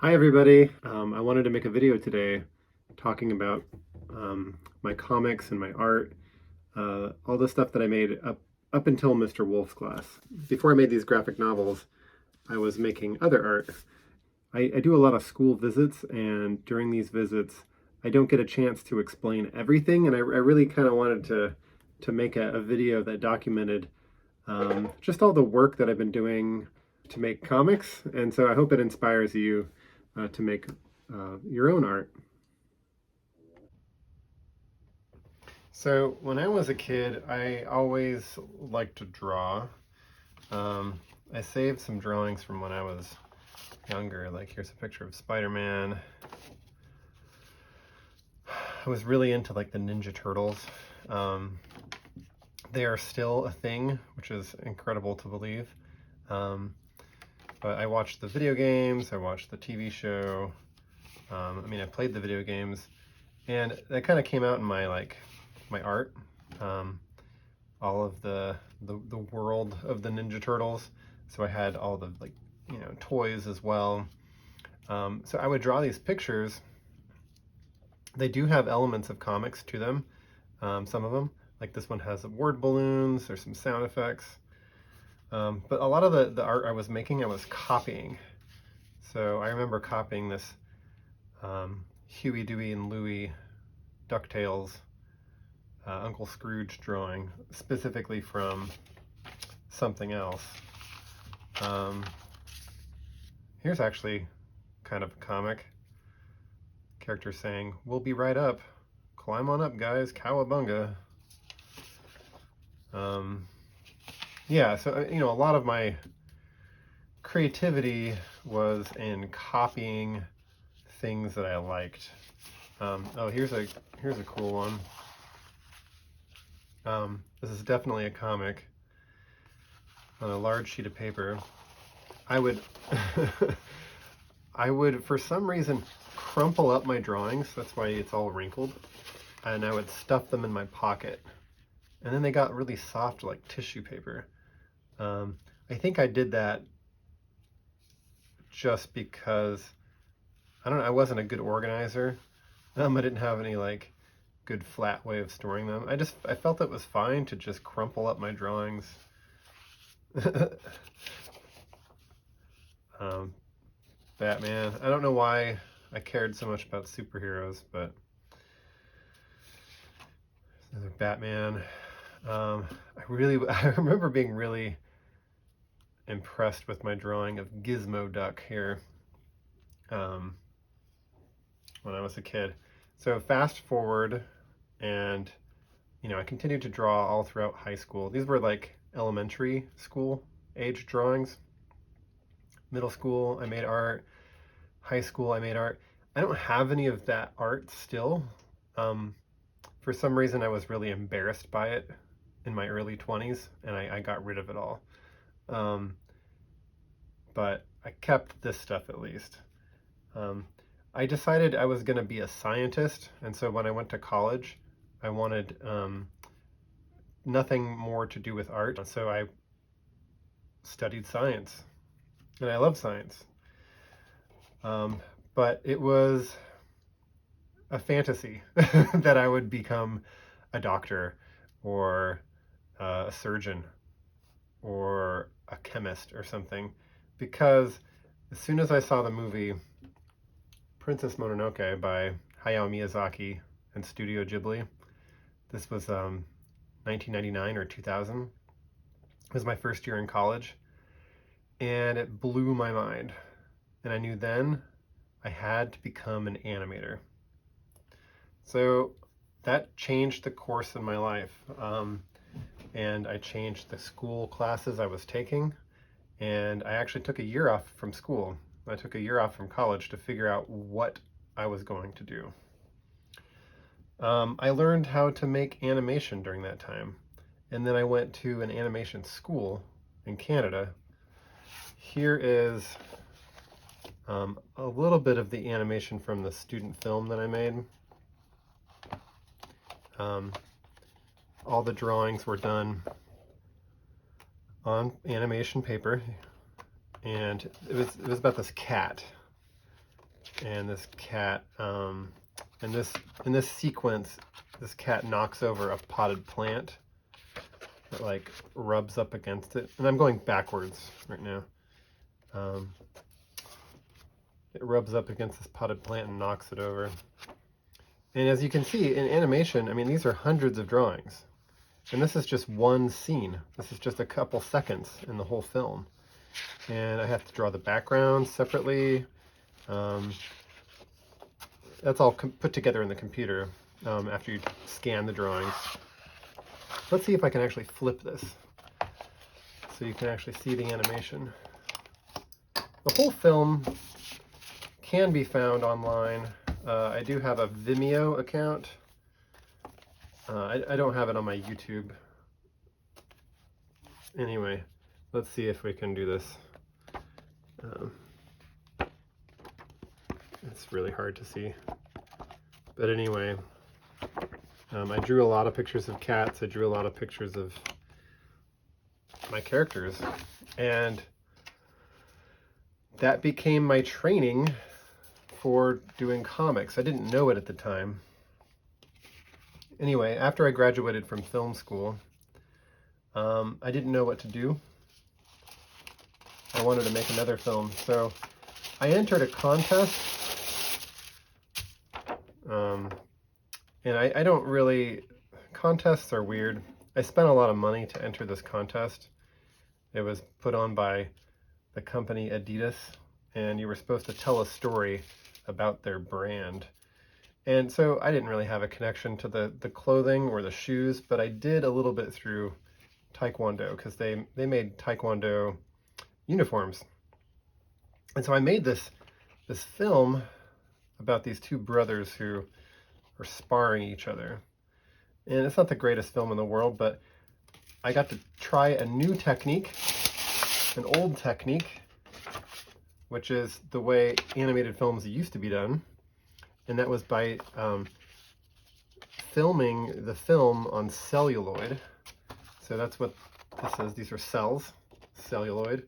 Hi everybody. I wanted to make a video today talking about my comics and my art, all the stuff that I made up until Mr. Wolf's class. Before I made these graphic novels, I was making other art. I do a lot of school visits, and during these visits, I don't get a chance to explain everything, and I really kind of wanted to make a video that documented just all the work that I've been doing to make comics, and so I hope it inspires you to make your own art. So when I was a kid, I always liked to draw. I saved some drawings from when I was younger. Like here's a picture of Spider-Man. I was really into like the Ninja Turtles. They are still a thing, which is incredible to believe. But I watched the video games, I watched the TV show. I played the video games, and that kind of came out in my art. All of the world of the Ninja Turtles. So I had all the toys as well. So I would draw these pictures. They do have elements of comics to them. Some of them, like this one, has word balloons. There's some sound effects. But a lot of the art I was making, I was copying. So I remember copying this Huey, Dewey, and Louie DuckTales Uncle Scrooge drawing, specifically from something else. Here's actually kind of a comic. Character saying, "We'll be right up. Climb on up, guys. Cowabunga." Yeah, so a lot of my creativity was in copying things that I liked. Oh, here's a cool one. This is definitely a comic on a large sheet of paper. I would I would for some reason crumple up my drawings. That's why it's all wrinkled, and I would stuff them in my pocket, and then they got really soft like tissue paper. I think I did that just because I wasn't a good organizer. I didn't have any good flat way of storing them. I felt it was fine to just crumple up my drawings. Batman. I don't know why I cared so much about superheroes, but another Batman. I remember being really impressed with my drawing of Gizmo Duck here when I was a kid. So fast forward, and I continued to draw all throughout high school. These were like elementary school age drawings. Middle school, I made art. High school, I made art. I don't have any of that art still. For some reason, I was really embarrassed by it in my early 20s, and I got rid of it all. But I kept this stuff at least. I decided I was going to be a scientist, and so when I went to college, I wanted nothing more to do with art, so I studied science, and I love science. But it was a fantasy that I would become a doctor or a surgeon or a chemist or something, because as soon as I saw the movie Princess Mononoke by Hayao Miyazaki and Studio Ghibli, this was 1999 or 2000. It was my first year in college, and it blew my mind. And I knew then I had to become an animator. So that changed the course in my life. And I changed the school classes I was taking, and I actually took a year off from school. I took a year off from college to figure out what I was going to do. I learned how to make animation during that time, and then I went to an animation school in Canada. Here is a little bit of the animation from the student film that I made. All the drawings were done on animation paper, and it was about this cat. and this cat, in this sequence, this cat knocks over a potted plant that like rubs up against it. And I'm going backwards right now. It rubs up against this potted plant and knocks it over. And as you can see in animation, I mean, these are hundreds of drawings. And this is just one scene. This is just a couple seconds in the whole film. And I have to draw the background separately. That's all put together in the computer after you scan the drawings. Let's see if I can actually flip this so you can actually see the animation. The whole film can be found online. I do have a Vimeo account. I don't have it on my YouTube. Anyway, let's see if we can do this. It's really hard to see. But anyway, I drew a lot of pictures of cats. I drew a lot of pictures of my characters. And that became my training for doing comics. I didn't know it at the time. Anyway, after I graduated from film school, I didn't know what to do. I wanted to make another film, so I entered a contest. And I don't really, contests are weird. I spent a lot of money to enter this contest. It was put on by the company Adidas, and you were supposed to tell a story about their brand. And so I didn't really have a connection to the clothing or the shoes, but I did a little bit through Taekwondo, because they made Taekwondo uniforms. And so I made this film about these two brothers who are sparring each other. And it's not the greatest film in the world, but I got to try a new technique, an old technique, which is the way animated films used to be done. And that was by filming the film on celluloid. So that's what this is. These are cells, celluloid.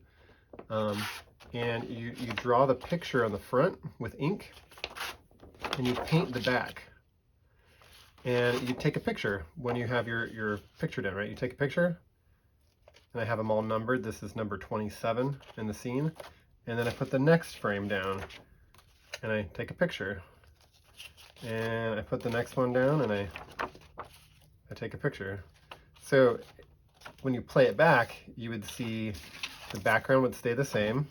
And you draw the picture on the front with ink, and you paint the back. And you take a picture when you have your picture done, right? You take a picture, and I have them all numbered. This is number 27 in the scene. And then I put the next frame down, and I take a picture. And I put the next one down, and I take a picture. So when you play it back, you would see the background would stay the same,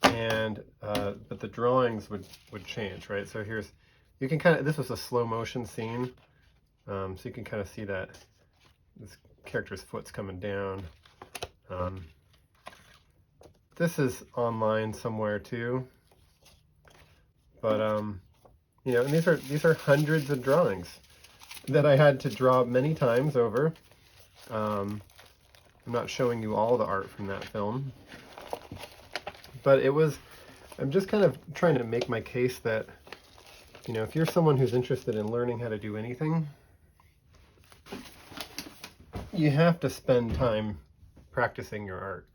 and but the drawings would change, right? So here's, you can kind of, this was a slow motion scene, so you can kind of see that this character's foot's coming down. This is online somewhere too, but you know, and these are hundreds of drawings that I had to draw many times over. I'm not showing you all the art from that film, but it was, I'm just kind of trying to make my case that, you know, if you're someone who's interested in learning how to do anything, you have to spend time practicing your art,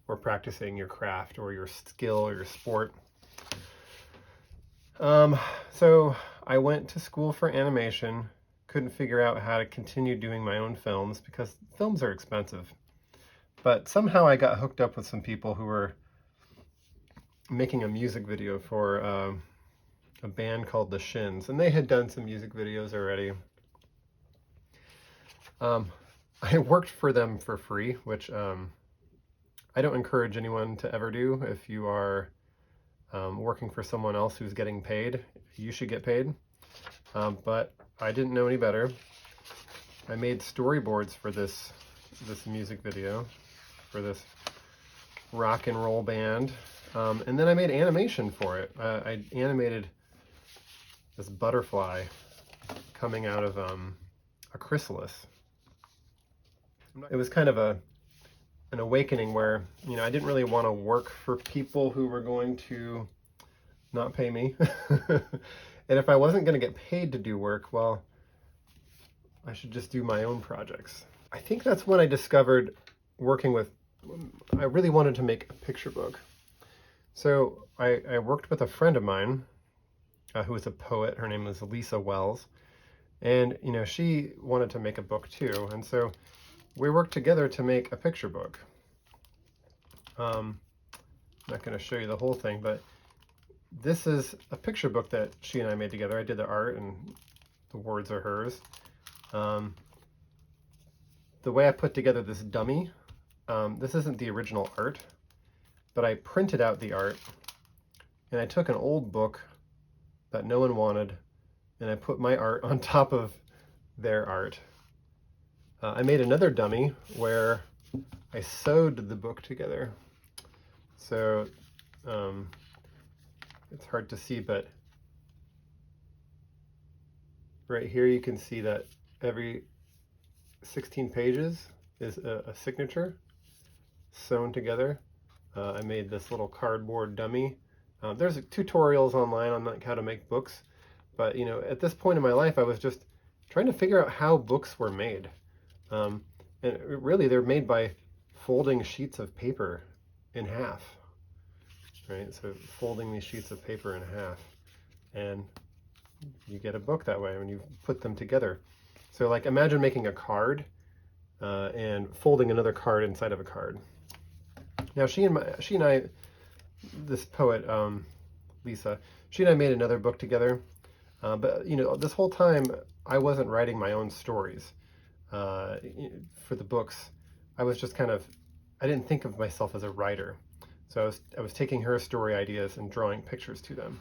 or practicing your craft, or your skill, or your sport. So I went to school for animation, couldn't figure out how to continue doing my own films because films are expensive. But somehow I got hooked up with some people who were making a music video for a band called The Shins, and they had done some music videos already. I worked for them for free, which I don't encourage anyone to ever do. If you are working for someone else who's getting paid, you should get paid. But I didn't know any better. I made storyboards for this music video, for this rock and roll band. And then I made animation for it. I animated this butterfly coming out of a chrysalis. It was kind of an awakening where, you know, I didn't really want to work for people who were going to not pay me. And if I wasn't going to get paid to do work, well, I should just do my own projects. I think that's when I discovered working with, I really wanted to make a picture book. So I worked with a friend of mine who was a poet. Her name was Lisa Wells. And, she wanted to make a book too. And so we worked together to make a picture book. I'm not going to show you the whole thing, but this is a picture book that she and I made together. I did the art and the words are hers. The way I put together this dummy, this isn't the original art, but I printed out the art and I took an old book that no one wanted and I put my art on top of their art. I made another dummy where I sewed the book together. So it's hard to see, but right here you can see that every 16 pages is a signature sewn together. I made this little cardboard dummy. There's tutorials online on like how to make books, but at this point in my life I was just trying to figure out how books were made. And really they're made by folding sheets of paper in half, right? So folding these sheets of paper in half, and you get a book that way when you put them together. So like imagine making a card and folding another card inside of a card. Now she and I, this poet, Lisa, she and I made another book together. But this whole time I wasn't writing my own stories for the books. I was just I didn't think of myself as a writer. So I was taking her story ideas and drawing pictures to them.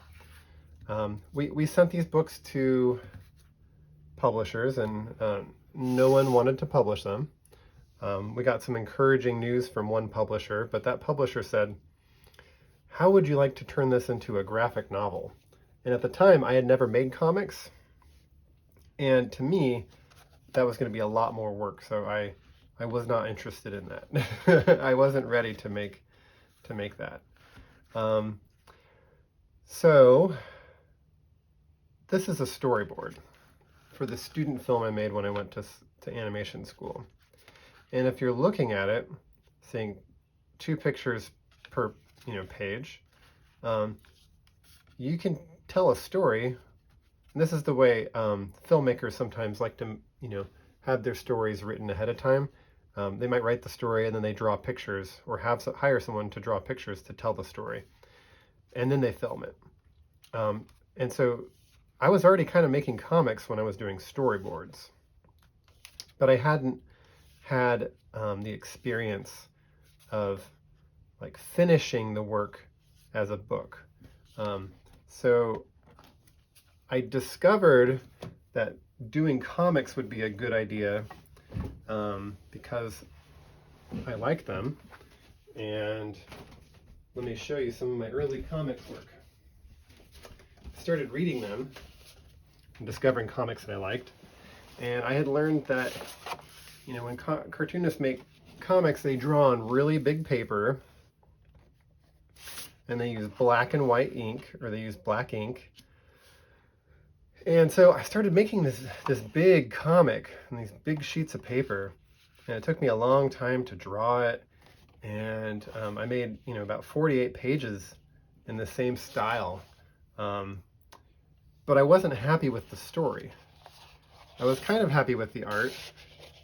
We sent these books to publishers and no one wanted to publish them. We got some encouraging news from one publisher, but that publisher said, "How would you like to turn this into a graphic novel?" And at the time, I had never made comics. And to me, that was going to be a lot more work. So I was not interested in that. I wasn't ready to make that. So this is a storyboard for the student film I made when I went to animation school. And if you're looking at it, seeing 2 pictures per page, you can tell a story. And this is the way filmmakers sometimes like to have their stories written ahead of time. They might write the story and then they draw pictures, or hire someone to draw pictures to tell the story, and then they film it. And so I was already kind of making comics when I was doing storyboards, but I hadn't had the experience of like finishing the work as a book. So I discovered that doing comics would be a good idea because I like them. And let me show you some of my early comics work. I started reading them and discovering comics that I liked. And I had learned that, when cartoonists make comics, they draw on really big paper and they use black and white ink, or they use black ink. And so I started making this big comic on these big sheets of paper, and it took me a long time to draw it. And I made about 48 pages in the same style, but I wasn't happy with the story. I was kind of happy with the art,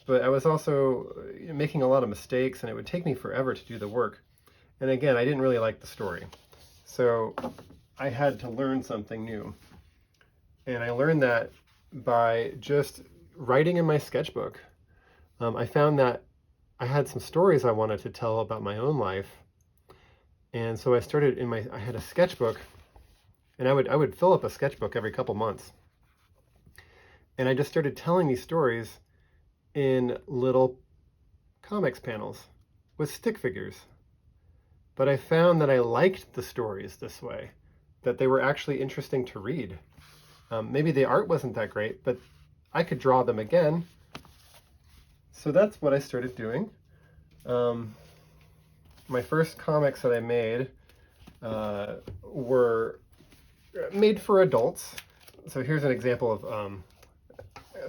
but I was also making a lot of mistakes, and it would take me forever to do the work. And again, I didn't really like the story, so I had to learn something new. And I learned that by just writing in my sketchbook. I found that I had some stories I wanted to tell about my own life. And so I started I had a sketchbook, and I would fill up a sketchbook every couple months. And I just started telling these stories in little comics panels with stick figures. But I found that I liked the stories this way, that they were actually interesting to read. Maybe the art wasn't that great, but I could draw them again. So that's what I started doing. My first comics that I made were made for adults. So here's an example of,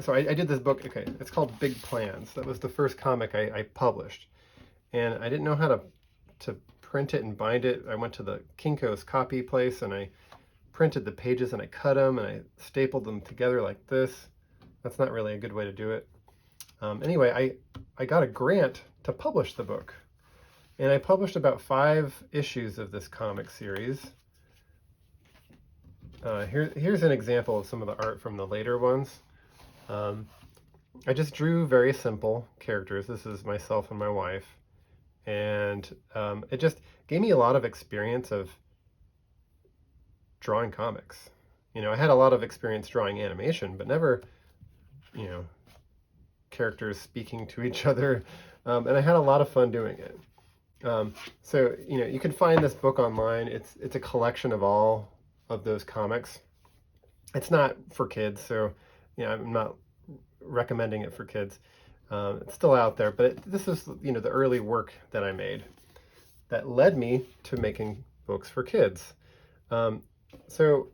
so I did this book, okay, it's called Big Plans. That was the first comic I published. And I didn't know how to print it and bind it. I went to the Kinko's copy place and I printed the pages and I cut them and I stapled them together like this. That's not really a good way to do it. Anyway, I got a grant to publish the book. And I published about 5 issues of this comic series. Here's an example of some of the art from the later ones. I just drew very simple characters. This is myself and my wife. And it just gave me a lot of experience of drawing comics. You know, I had a lot of experience drawing animation, but never, you know, characters speaking to each other. And I had a lot of fun doing it. So, you know, you can find this book online. It's a collection of all of those comics. It's not for kids, so, you know, I'm not recommending it for kids. It's still out there, but this is, you know, the early work that I made that led me to making books for kids. So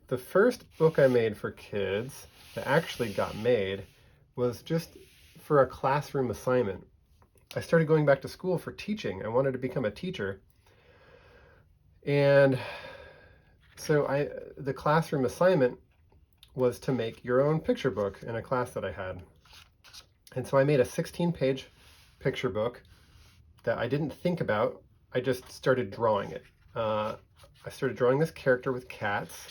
the first book I made for kids that actually got made was just for a classroom assignment. I started going back to school for teaching. I wanted to become a teacher. And so the classroom assignment was to make your own picture book in a class that I had. And so I made a 16-page picture book that I didn't think about. I just started drawing it. I started drawing this character with cats.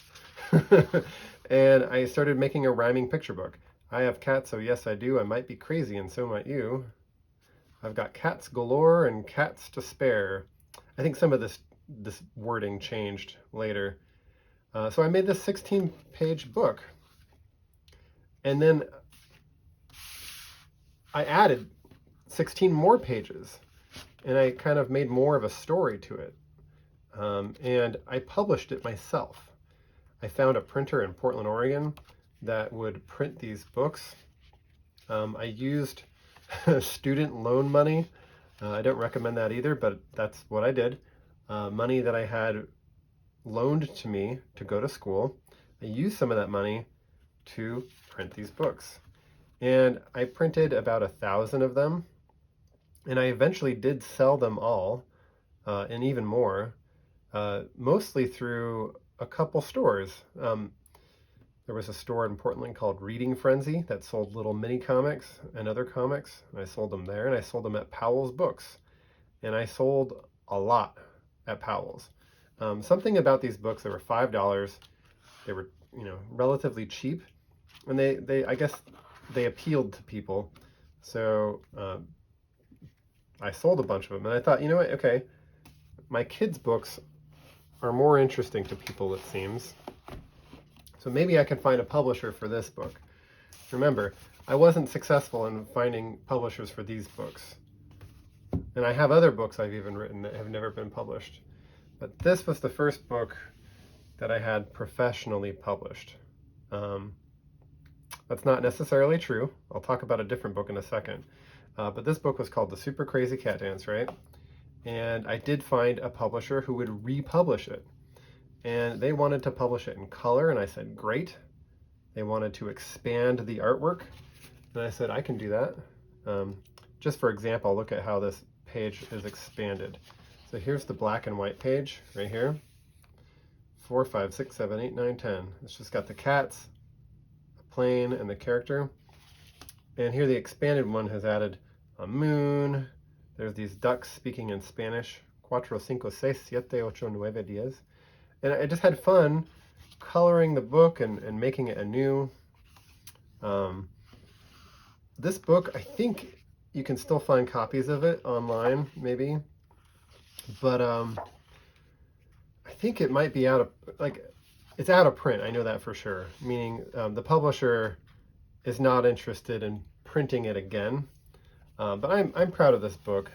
And I started making a rhyming picture book. I have cats, so yes I do. I might be crazy, and so might you. I've got cats galore and cats to spare. I think some of this wording changed later. So I made this 16-page book. And then I added 16 more pages. And I kind of made more of a story to it. And I published it myself. I found a printer in Portland, Oregon that would print these books. I used student loan money. I don't recommend that either, but that's what I did. Money that I had loaned to me to go to school. I used some of that money to print these books. And I printed about 1,000 of them. And I eventually did sell them all, and even more, mostly through a couple stores. There was a store in Portland called Reading Frenzy that sold little mini comics and other comics. And I sold them there, and I sold them at Powell's Books. And I sold a lot at Powell's. Something about these books, they were $5. They were, you know, relatively cheap. And I guess they appealed to people. So I sold a bunch of them. And I thought, you know what, okay, my kids' books are more interesting to people, it seems. So maybe I can find a publisher for this book. Remember, I wasn't successful in finding publishers for these books. And I have other books I've even written that have never been published. But this was the first book that I had professionally published. That's not necessarily true. I'll talk about a different book in a second. But this book was called The Super Crazy Cat Dance, right? And I did find a publisher who would republish it. And they wanted to publish it in color, and I said, great. They wanted to expand the artwork, and I said, I can do that. Just for example, look at how this page is expanded. So here's the black and white page right here. 4, 5, 6, 7, 8, 9, 10. It's just got the cats, a plane, and the character. And here the expanded one has added a moon. There's these ducks speaking in Spanish. 4, 5, 6, 7, 8, 9, 10. And I just had fun coloring the book and making it anew. This book, I think you can still find copies of it online, maybe. But I think it might be out of, like, it's out of print. I know that for sure. Meaning the publisher is not interested in printing it again. But I'm proud of this book.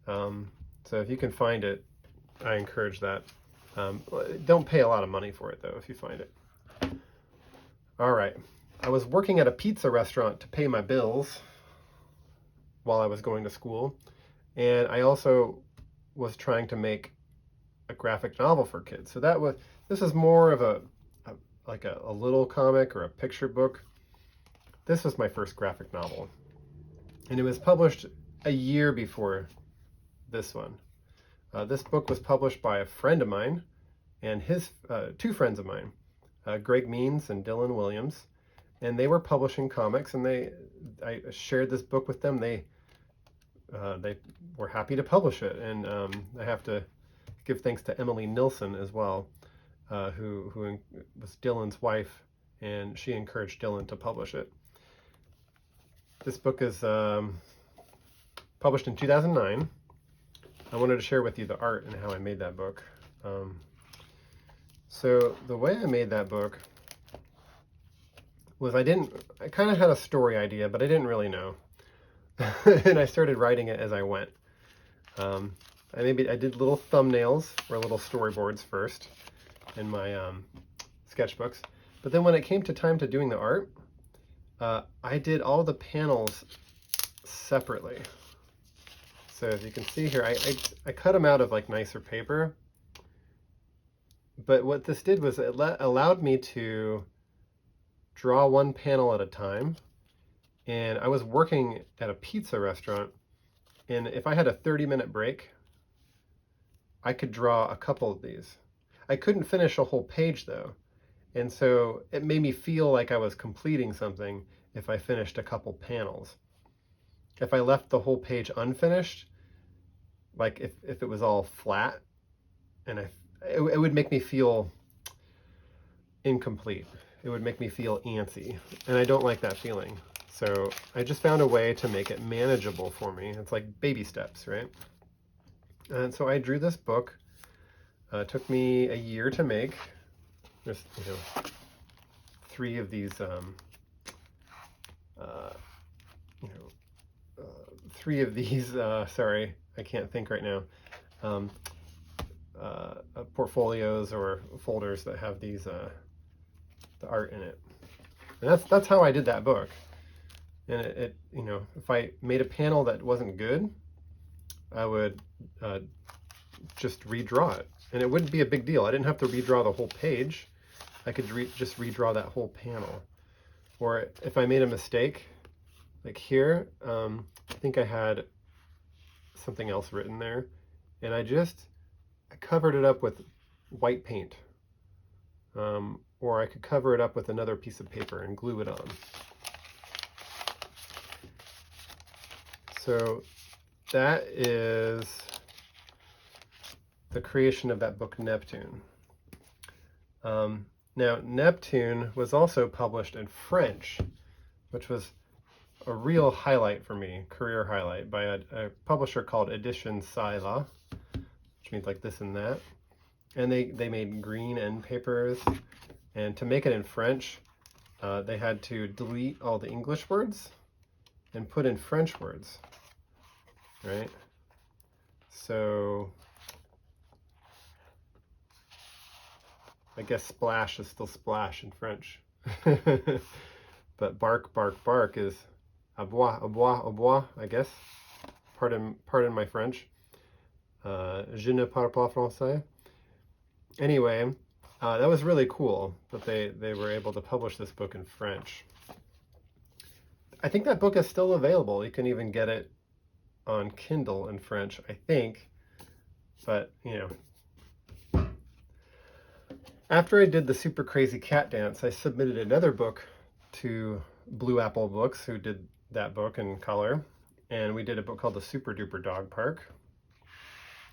So if you can find it, I encourage that. Don't pay a lot of money for it, though, if you find it. All right. I was working at a pizza restaurant to pay my bills while I was going to school. And I also was trying to make a graphic novel for kids. So this is more of a little comic or a picture book. This was my first graphic novel. And it was published a year before this one. This book was published by a friend of mine and his two friends of mine, Greg Means and Dylan Williams, and they were publishing comics, and I shared this book with them. They were happy to publish it, and I have to give thanks to Emily Nilsson as well, who was Dylan's wife, and she encouraged Dylan to publish it. This book is published in 2009. I wanted to share with you the art and how I made that book. So the way I made that book was I kind of had a story idea, but I didn't really know. And I started writing it as I went. I did little thumbnails or little storyboards first in my sketchbooks. But then when it came to time to doing the art, I did all the panels separately. So as you can see here, I cut them out of like nicer paper. But what this did was it allowed me to draw one panel at a time. And I was working at a pizza restaurant, and if I had a 30-minute break, I could draw a couple of these. I couldn't finish a whole page though. And so it made me feel like I was completing something if I finished a couple panels. If I left the whole page unfinished, like if it was all flat, and it would make me feel incomplete. It would make me feel antsy, and I don't like that feeling. So I just found a way to make it manageable for me. It's like baby steps, right? And so I drew this book. It took me a year to make. There's, three of these, sorry, I can't think right now, portfolios or folders that have these, the art in it. And that's how I did that book. And if I made a panel that wasn't good, I would just redraw it. And it wouldn't be a big deal. I didn't have to redraw the whole page. I could just redraw that whole panel. Or if I made a mistake, like here, I think I had something else written there, and I covered it up with white paint. Or I could cover it up with another piece of paper and glue it on. So that is the creation of that book, Neptune. Now, Neptune was also published in French, which was a real highlight for me, career highlight, by a publisher called Edition Sila, which means like this and that. And they made green end papers. And to make it in French, they had to delete all the English words and put in French words, right? So I guess splash is still splash in French. But bark, bark, bark is abois, abois, abois, I guess. Pardon my French. Je ne parle pas français. Anyway, that was really cool that they were able to publish this book in French. I think that book is still available. You can even get it on Kindle in French, I think. But, after I did the Super Crazy Cat Dance, I submitted another book to Blue Apple Books, who did that book in color. And we did a book called The Super Duper Dog Park.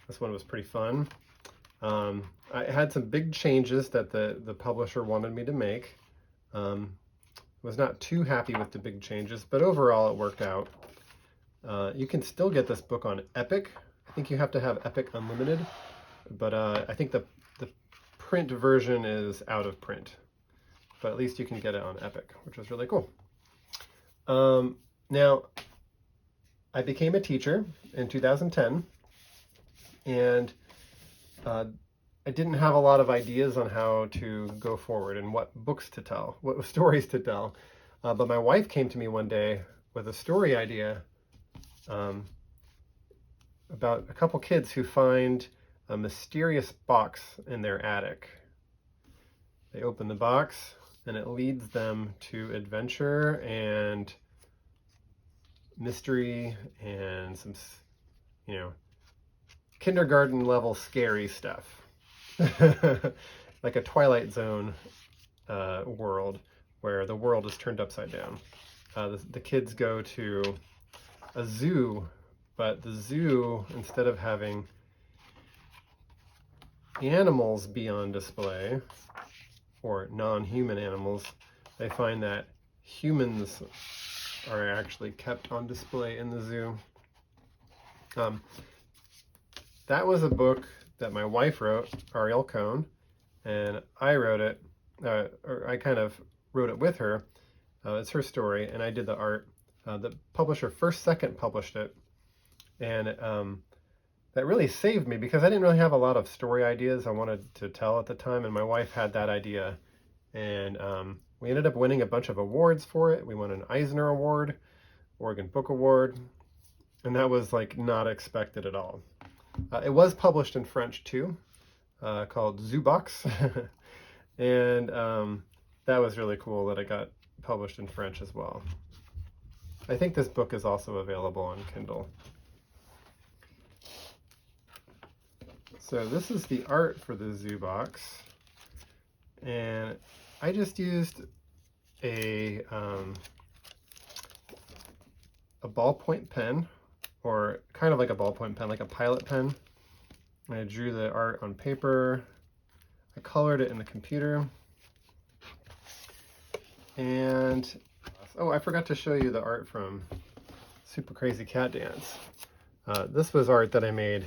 This one was pretty fun. I had some big changes that the publisher wanted me to make. Was not too happy with the big changes, but overall it worked out. You can still get this book on Epic. I think you have to have Epic Unlimited, but I think the print version is out of print. But at least you can get it on Epic, which was really cool. Now, I became a teacher in 2010, and I didn't have a lot of ideas on how to go forward and what books to tell, what stories to tell. But my wife came to me one day with a story idea about a couple kids who find a mysterious box in their attic. They open the box and it leads them to adventure and mystery and some, kindergarten level scary stuff. Like a Twilight Zone world where the world is turned upside down. The kids go to a zoo, but the zoo, instead of having animals be on display, or non-human animals, they find that humans are actually kept on display in the zoo. That was a book that my wife wrote, Ariel Cohn, and I wrote it, or I kind of wrote it with her. It's her story, and I did the art. The publisher First Second published it, and that really saved me because I didn't really have a lot of story ideas I wanted to tell at the time, and my wife had that idea, and we ended up winning a bunch of awards for it. We won an Eisner Award, Oregon Book Award, and that was like not expected at all. It was published in French too, called Zoobox, and that was really cool that it got published in French as well. I think this book is also available on Kindle. So this is the art for the Zoobox, and I just used a ballpoint pen, or kind of like a ballpoint pen, like a pilot pen. I drew the art on paper. I colored it in the computer. And, oh, I forgot to show you the art from Super Crazy Cat Dance. This was art that I made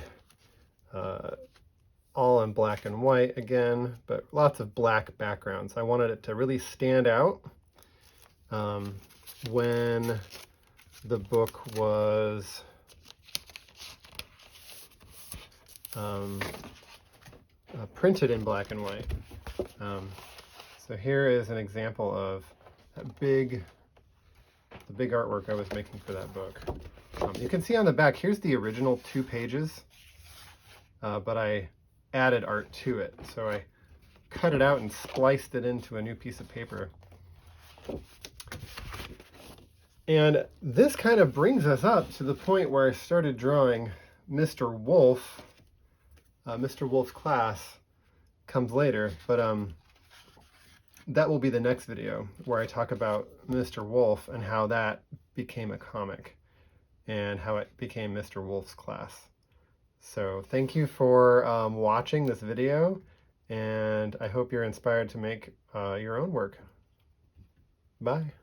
all in black and white again, but lots of black backgrounds. I wanted it to really stand out when the book was printed in black and white. So here is an example of the big artwork I was making for that book. You can see on the back, here's the original 2 pages, but I added art to it. So I cut it out and spliced it into a new piece of paper. And this kind of brings us up to the point where I started drawing Mr. Wolf. Mr. Wolf's class comes later, but that will be the next video where I talk about Mr. Wolf and how that became a comic and how it became Mr. Wolf's class. So thank you for watching this video, and I hope you're inspired to make your own work. Bye.